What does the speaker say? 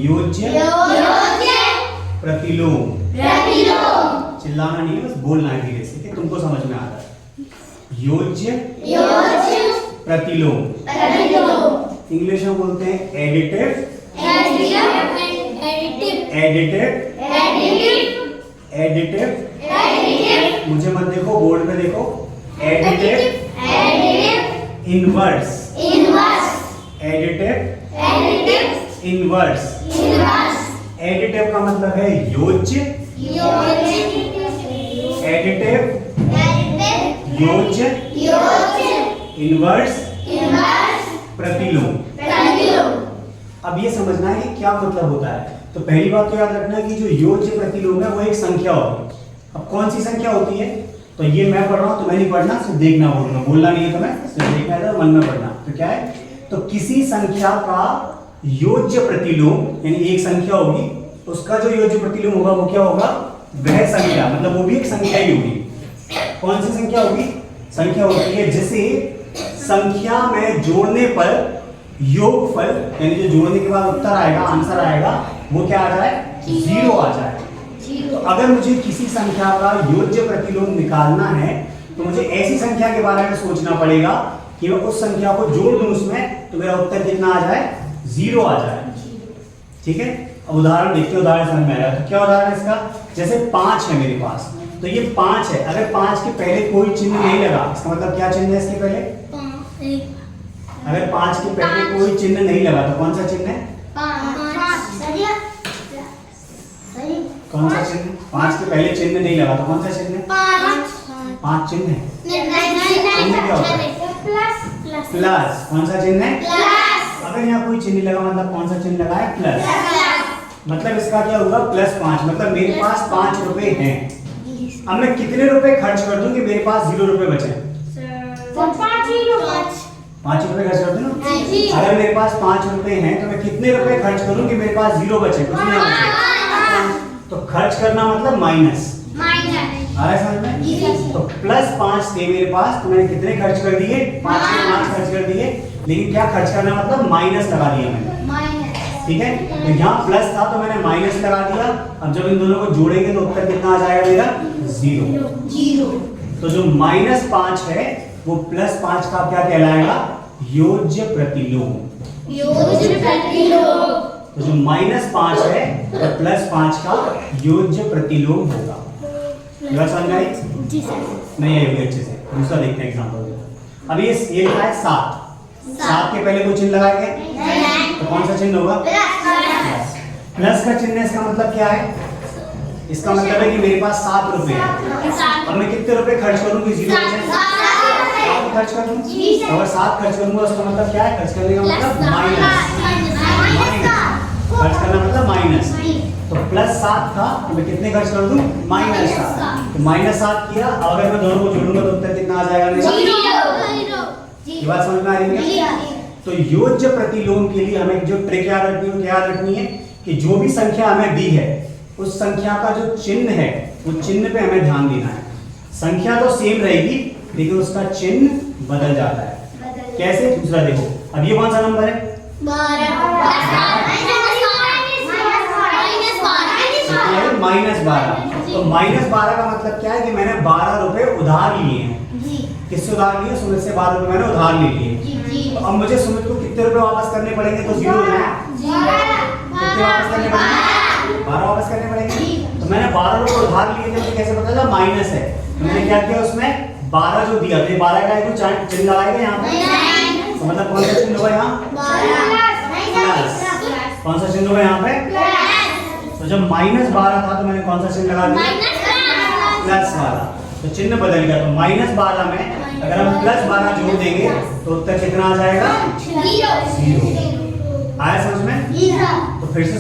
योज्य प्रतिलोम। चिल्लाना नहीं है, बस बोलना है धीरे से कि तुमको समझ में आता है। योज्य प्रतिलोम, इंग्लिश में बोलते हैं एडिटिव, मुझे मत देखो, बोर्ड पे देखो। Additive, inverse, additive, inverse. Additive का मतलब है योज्य, एडिटिव, योज्य, इनवर्स, प्रतिलोम। अब ये समझना है कि क्या मतलब होता है। तो पहली बात तो याद रखना कि जो योज्य प्रतिलोम है वो एक संख्या होगी। अब कौन सी संख्या होती है, तो ये मैं पढ़ रहा हूं, तुम्हें नहीं पढ़ना, सिर्फ देखना, बोलना नहीं है तुम्हें, सिर्फ देखना है, मन में पढ़ना। तो क्या है, तो किसी संख्या का योज्य प्रतिलोम, यानी एक संख्या होगी, उसका जो योज्य प्रतिलोम होगा वो क्या होगा, वह संख्या, मतलब वो भी एक संख्या ही होगी। कौन सी संख्या होगी, संख्या होती है जिसे संख्या में जोड़ने पर योगफल, यानी जो जोड़ने के बाद उत्तर आएगा, आंसर आएगा, वो क्या आ जाए, 0 आ जाए। तो अगर मुझे किसी संख्या का योज्य प्रतिलोम निकालना है तो मुझे ऐसी संख्या के बारे में सोचना पड़ेगा कि मैं उस संख्या को जोड़ दूं उसमें, तो मेरा उत्तर कितना आ जाए, 0 आ जाए। ठीक है, अब उदाहरण देखते हैं, उदाहरण समझ में आ रहा है। तो क्या उदाहरण है इसका, जैसे 5 है मेरे पास, तो ये 5 है, अगर 5 के पहले कोई चिन्ह नहीं लगा, इसका मतलब क्या चिन्ह है इसके पहले, अगर 5 के पहले कोई चिन्ह नहीं लगा तो कौन सा चिन्ह है, कौन सा चिन्ह, 5 के पहले चिन्ह नहीं लगा तो कौन सा चिन्ह है, 5 चिन्ह है, चिन्ह क्या होता है, प्लस, कौन सा चिन्ह है, अगर यहाँ कोई चिन्ह लगा मतलब कौन सा चिन्ह लगा है, प्लस, मतलब इसका क्या होगा, +5, मतलब मेरे पास 5 रुपए हैं। अब मैं कितने रुपए खर्च कर दूं कि मेरे पास 0 रुपए बचे, 5 रुपए खर्च कर दूं ना। अगर मेरे पास 5 रुपए हैं तो मैं कितने रुपए खर्च करूं कि मेरे पास 0 बचे, कुछ नहीं बचे। तो खर्च करना मतलब माइनस, आ रहा है समझ में। तो +5 थे मेरे पास, तो मैंने कितने खर्च कर दिए, 5 के 5 खर्च कर दिए, लेकिन क्या खर्च करना मतलब माइनस लगा दिया मैंने, ठीक है। तो यहाँ प्लस था तो मैंने माइनस लगा दिया। अब जब इन दोनों को जोड़ेंगे तो उत्तर कितना आ जाएगा मेरा, 0। तो जो -5 है वो +5 का क्या कहलाएगा, योज्य प्रतिलोम। तो जो -5 है तो +5 का योज्य प्रतिलोम होगा। समझ आई? नहीं आई होगी अच्छे से। दूसरा देखते हैं एग्जांपल। अब ये लिखा है 7, 7 के पहले कोई चिन्ह लगाएंगे तो कौन सा चिन्ह होगा, प्लस का चिन्ह। इसका मतलब क्या है, इसका मतलब है कि मेरे पास 7 रुपए हैं और मैं कितने रुपए खर्च करूंगी, 0 खर्च कर दूं। अगर 7 खर्च करूंगा उसका मतलब क्या है, खर्च करने का मतलब माइनस, खर्च करना मतलब माइनस। तो +7 था तो मैं कितने खर्च कर दूं, -7। तो -7 किया, अगर मैं दोनों को जोड़ूंगा तो उत्तर कितना आ जाएगा मेरा, 0। ये बात समझ में आ रही है। तो योज्य प्रतिलोम के लिए हमें जो ट्रिक याद रखनी है कि जो भी संख्या हमें दी है उस संख्या का जो चिन्ह है वो चिन्ह पे हमें ध्यान देना है। संख्या तो सेम रहेगी लेकिन उसका चिन्ह बदल जाता है। कैसे, दूसरा देखो। अब ये कौन सा नंबर है, 12। तो -12 का मतलब क्या है कि मैंने 12 रुपए उधार लिए हैं। किससे उधार लिए, सुमित से 12 रुपए मैंने उधार ले लिए। तो अब मुझे सुमित को कितने रुपए वापस करने पड़ेंगे तो 0 हो जाए, कितने वापस करने पड़ेंगे, 12 वापस करने पड़ेंगे। तो मैंने 12 रुपए उधार लिए थे, मुझे कैसे पता चला माइनस है। तो मैंने क्या किया, उसमें 12 जो दिया था 12 का एक चिन्ह लगाएगा यहाँ पे, तो मतलब कौन सा चिन्ह होगा यहाँ, प्लस। कौन सा चिन्ह होगा यहाँ पे, तो जब -12 था तो मैंने कौन सा चिन्ह लगा दिया, +12। तो चिन्ह बदल गया। तो -12 में अगर हम +12 जोड़ देंगे तो उत्तर कितना आ जाएगा, 0। आया समझ में। तो फिर से